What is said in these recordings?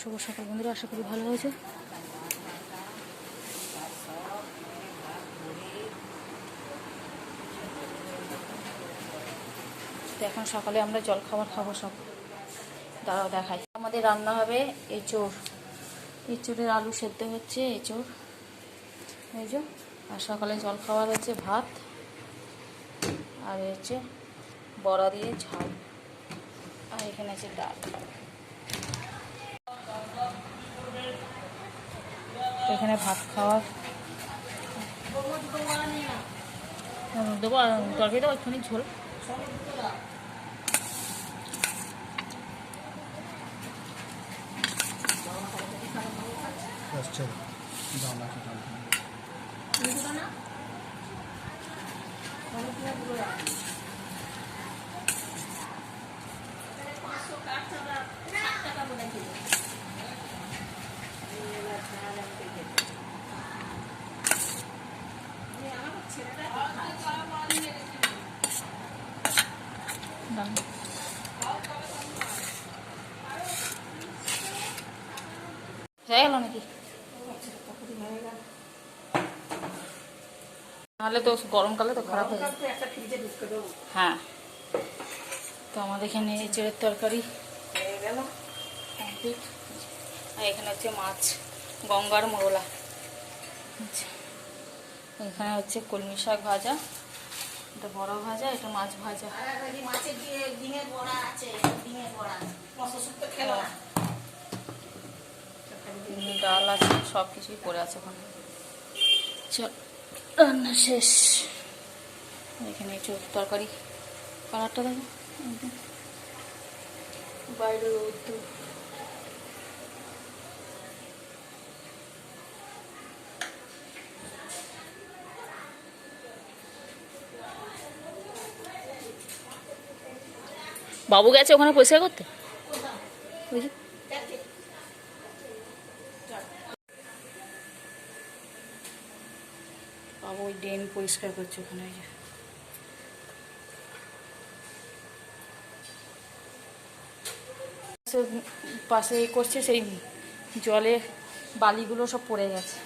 শুভ সকাল বন্ধুরা, আশা করি ভালো হয়েছে। তো এখন সকালে আমরা জল খাবার খাবো সব, দাঁড়াও দেখাই। আমাদের রান্না হবে এঁচোড়, এঁচোড়ের আলু সেদ্ধ হচ্ছে, এঁচোড় এই যে। আর সকালে জল খাবার হচ্ছে ভাত, আর হচ্ছে বড়া দিয়ে ঝাল, আর এখানে আছে ডাল। এখানে ভাত খাওয়ার দেবো, তরকারি দেবো একটুখানি ঝোল। হয়ে গেল নাকি? নাহলে তো গরমকালে তো খারাপ হয়ে যায়। হ্যাঁ, তো আমাদের এখানে এঁচোড়ের তরকারি হয়ে গেল কমপ্লিট। আর এখানে হচ্ছে মাছ, গঙ্গার মোরলা। এখানে হচ্ছে কলমি শাক ভাজা, এটা বড় ভাজা, এটা মাছ ভাজা। ডাল আছে, সব কিছুই পড়ে আছে ওখানে। চল, রান্না শেষ। এখানে তরকারি কালারটা দেখো, বাইরে রোদ। বাবু গেছে ওখানে পরিষ্কার করতে, বাবু ওই ড্রেন পরিষ্কার করছে ওখানে। ওই যে পাশে করছে, সেই জলে বালিগুলো সব পড়ে গেছে,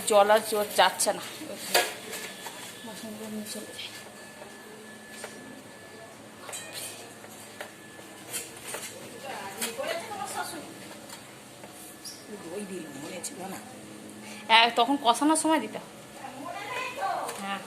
জল আর জোর যাচ্ছে না, বাসনগুলো নিয়ে চলে যায়। তখন কষানোর সময় দিতে। হ্যাঁ,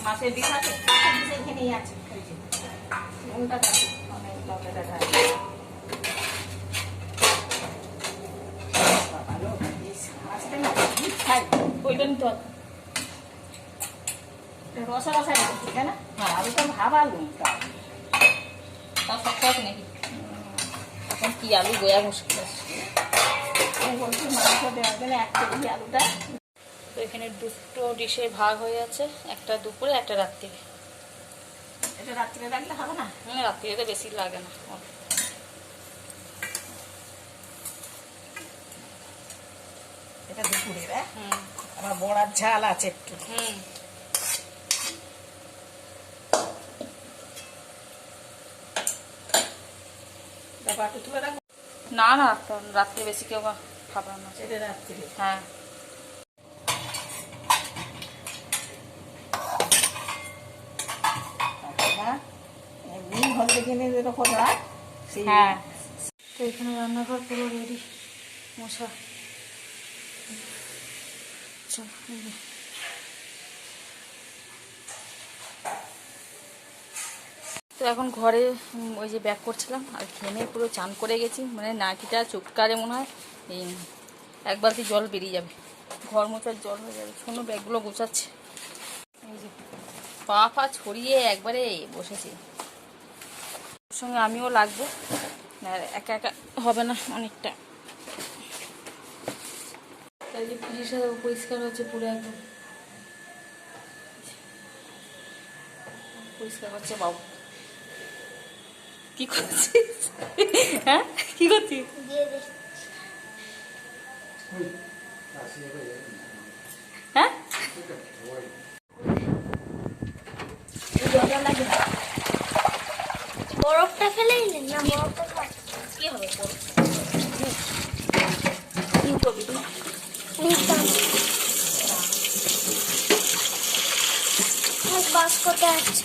মাছের বিষ আছে, এখানেই আছে। ওইটা নিতে হবে, রসা রসা রেখেছি, তাই না? হ্যাঁ, আমি তো ভাবালু তার শক্ত আছে নাকি? এখন কি আলু গোয়া মুশকিল আছে। মাংস দেওয়ার জন্য 1 কেজি আলুটা। তো এখানে দুটো ডিশে ভাগ হয়ে আছে, একটা দুপুরে, একটা রাত্রিরে। এটা রাত্রিরে রাখলে হবে না? হ্যাঁ, রাত্রিরে তো বেশি লাগে না। এটা দুপুরে, আমার বড়ার ঝাল আছে একটু। না না, রাত্রে বেশি কেউ খাবার না, এটা রাত্রিরে। হ্যাঁ, হ্যাঁ। তো এখানে রান্নাঘর পুরো রেডি, মশা। তো এখন ঘরে ওই যে ব্যাক করছিলাম, আর ঘেমে পুরো চান করে গেছি, মানে নাকিটা চুপকারে মনে হয় এই 1 বালতি জল বেরিয়ে যাবে, ঘর মোছার জল হয়ে যাবে। শোনো, ব্যাগগুলো গোছাচ্ছে, এই যে পা ফা ছড়িয়ে একবারে বসেছি। ওর সঙ্গে আমিও লাগবো, আর একা একা হবে না অনেকটা। তাই যে ফ্রিজটা পরিষ্কার হচ্ছে পুরো একদম পরিষ্কার হচ্ছে। বাবু কি করছিস? হ্যাঁ কি করছিস? হ্যাঁ বরফটা ফেলে দিলেন না? বরফটা কি হবে? কি করবি তুই? বাস করতে আসছে।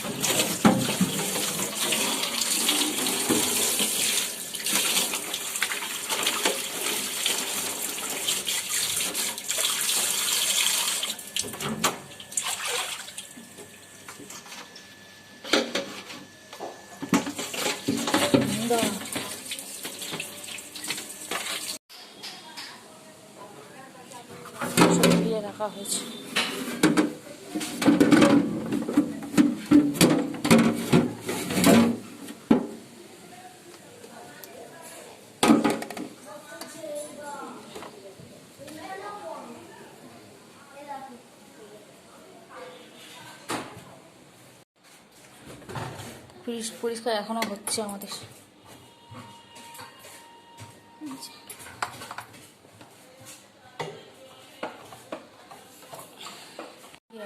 রাখা হয়েছে। ফ্রিজ পরিষ্কার এখনো হচ্ছে আমাদের।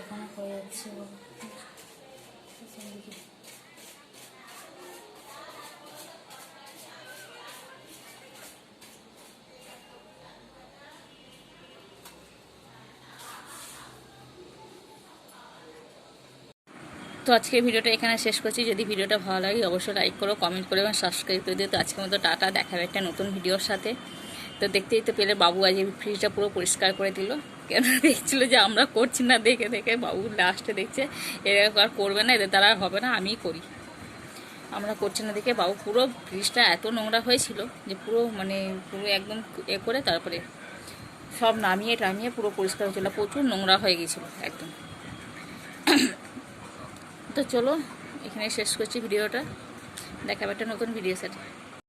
এখনো হয়ে যাচ্ছে। তো আজকের ভিডিওটা এখানে শেষ করছি। যদি ভিডিওটা ভালো লাগে অবশ্যই লাইক করো, কমেন্ট করো এবং সাবস্ক্রাইব করে দিও। তো আজকের মতো টাটা, দেখাবে একটা নতুন ভিডিওর সাথে। তো দেখতেই তো পেলে বাবু আজ ফ্রিজটা পুরো পরিষ্কার করে দিল। কেন দেখছিল যে আমরা করছি না, দেখে দেখে বাবু লাস্টে দেখছে এরকম আর করবে না, এদের দ্বারা আর হবে না, আমিই করি। আমরা করছি না দেখে বাবু পুরো ফ্রিজটা এত নোংরা হয়েছিল যে পুরো পুরো একদম করে তারপরে সব নামিয়ে টামিয়ে পুরো পরিষ্কার হয়েছিল। প্রচুর নোংরা হয়ে গিয়েছিল একদম। তো চলো এখানে শেষ করছি ভিডিওটা। দেখাবে একটা নতুন ভিডিও সাথে।